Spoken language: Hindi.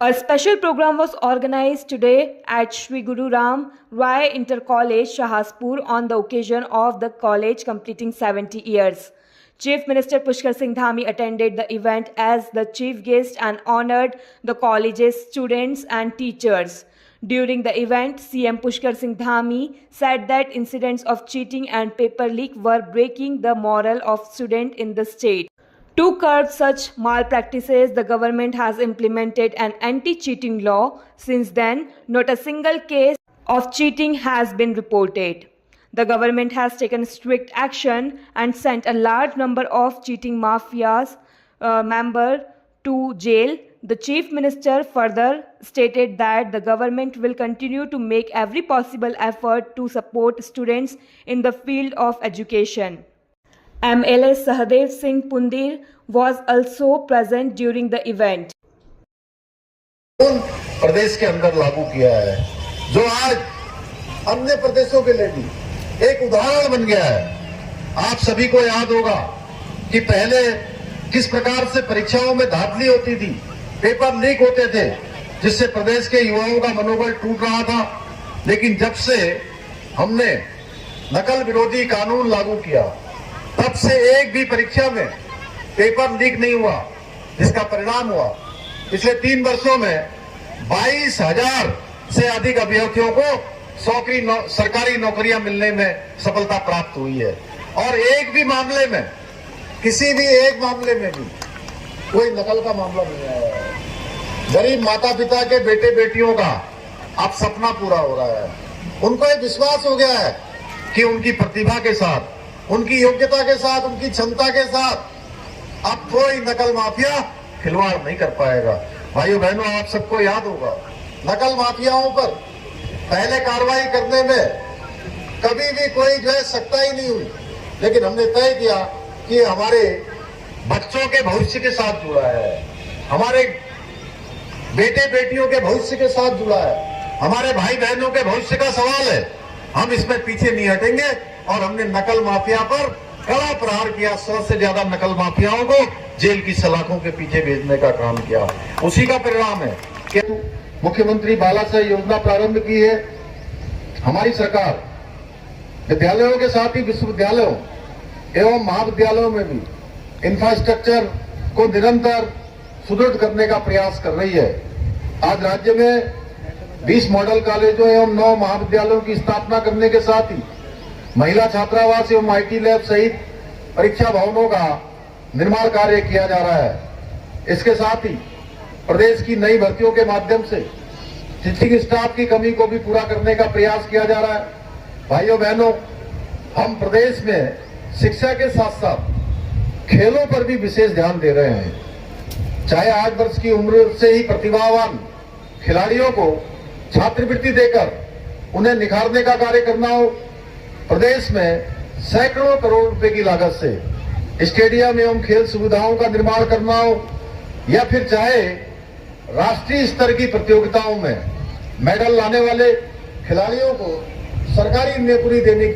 A special program was organized today at Shri Guru Ram Rai Inter College, Shahspur, on the occasion of the college completing 70 years. Chief Minister Pushkar Singh Dhami attended the event as the chief guest and honored the college's students and teachers. During the event, CM Pushkar Singh Dhami said that incidents of cheating and paper leak were breaking the morale of students in the state. To curb such malpractices, the government has implemented an anti-cheating law. Since then, not a single case of cheating has been reported. The government has taken strict action and sent a large number of cheating mafias members to jail. The Chief Minister further stated that the government will continue to make every possible effort to support students in the field of education. MLA Sahadev Singh Pundir was also present during the event. प्रदेश के अंदर लागू किया है, जो आज अन्य प्रदेशों के लिए भी एक उदाहरण बन गया है। आप सभी को याद होगा कि पहले किस प्रकार से परीक्षाओं में धांधली होती थी, पेपर लीक होते थे, जिससे प्रदेश के युवाओं का मनोबल टूट रहा था। लेकिन जब से हमने नकल विरोधी कानून लागू किया, तब से एक भी परीक्षा में पेपर लीक नहीं हुआ, जिसका परिणाम हुआ पिछले 3 वर्षों में 22,000 से अधिक अभ्यर्थियों को सरकारी नौकरियां मिलने में सफलता प्राप्त हुई है। और एक भी मामले में, किसी भी एक मामले में भी कोई नकल का मामला नहीं आया है। गरीब माता पिता के बेटे बेटियों का अब सपना पूरा हो रहा है। उनको एक विश्वास हो गया है कि उनकी प्रतिभा के साथ, उनकी योग्यता के साथ, उनकी क्षमता के साथ अब कोई नकल माफिया खिलवाड़ नहीं कर पाएगा। भाइयों बहनों, आप सबको याद होगा, नकल माफियाओं पर पहले कार्रवाई करने में कभी भी कोई जो है सख्ताई नहीं हुई, लेकिन हमने तय किया कि हमारे बच्चों के भविष्य के साथ जुड़ा है, हमारे बेटे बेटियों के भविष्य के साथ जुड़ा है, हमारे भाई बहनों के भविष्य का सवाल है। हम इसमें पीछे नहीं हटेंगे और हमने नकल माफिया पर कड़ा प्रहार किया। 100 से ज्यादा नकल माफियाओं को जेल की सलाखों के पीछे भेजने का काम किया। उसी का परिणाम है कि मुख्यमंत्री बालासाहेब योजना प्रारंभ की है। हमारी सरकार विद्यालयों के साथ ही विश्वविद्यालयों एवं महाविद्यालयों में भी इंफ्रास्ट्रक्चर को निरंतर सुदृढ़ करने का प्रयास कर रही है। आज राज्य में 20 मॉडल कॉलेजों एवं 9 महाविद्यालयों की स्थापना करने के साथ ही महिला छात्रावास एवं IT लैब सहित परीक्षा भवनों का निर्माण कार्य किया जा रहा है। इसके साथ ही प्रदेश की नई भर्तियों के माध्यम से टीचिंग स्टाफ की कमी को भी पूरा करने का प्रयास किया जा रहा है। भाइयों बहनों, हम प्रदेश में शिक्षा के साथ साथ खेलों पर भी विशेष ध्यान दे रहे हैं। चाहे 8 वर्ष की उम्र से ही प्रतिभावान खिलाड़ियों को छात्रवृत्ति देकर उन्हें निखारने का कार्य करना हो, प्रदेश में सैकड़ों करोड़ रुपए की लागत से स्टेडियम एवं खेल सुविधाओं का निर्माण करना हो, या फिर चाहे राष्ट्रीय स्तर की प्रतियोगिताओं में मेडल लाने वाले खिलाड़ियों को सरकारी नौकरी देने की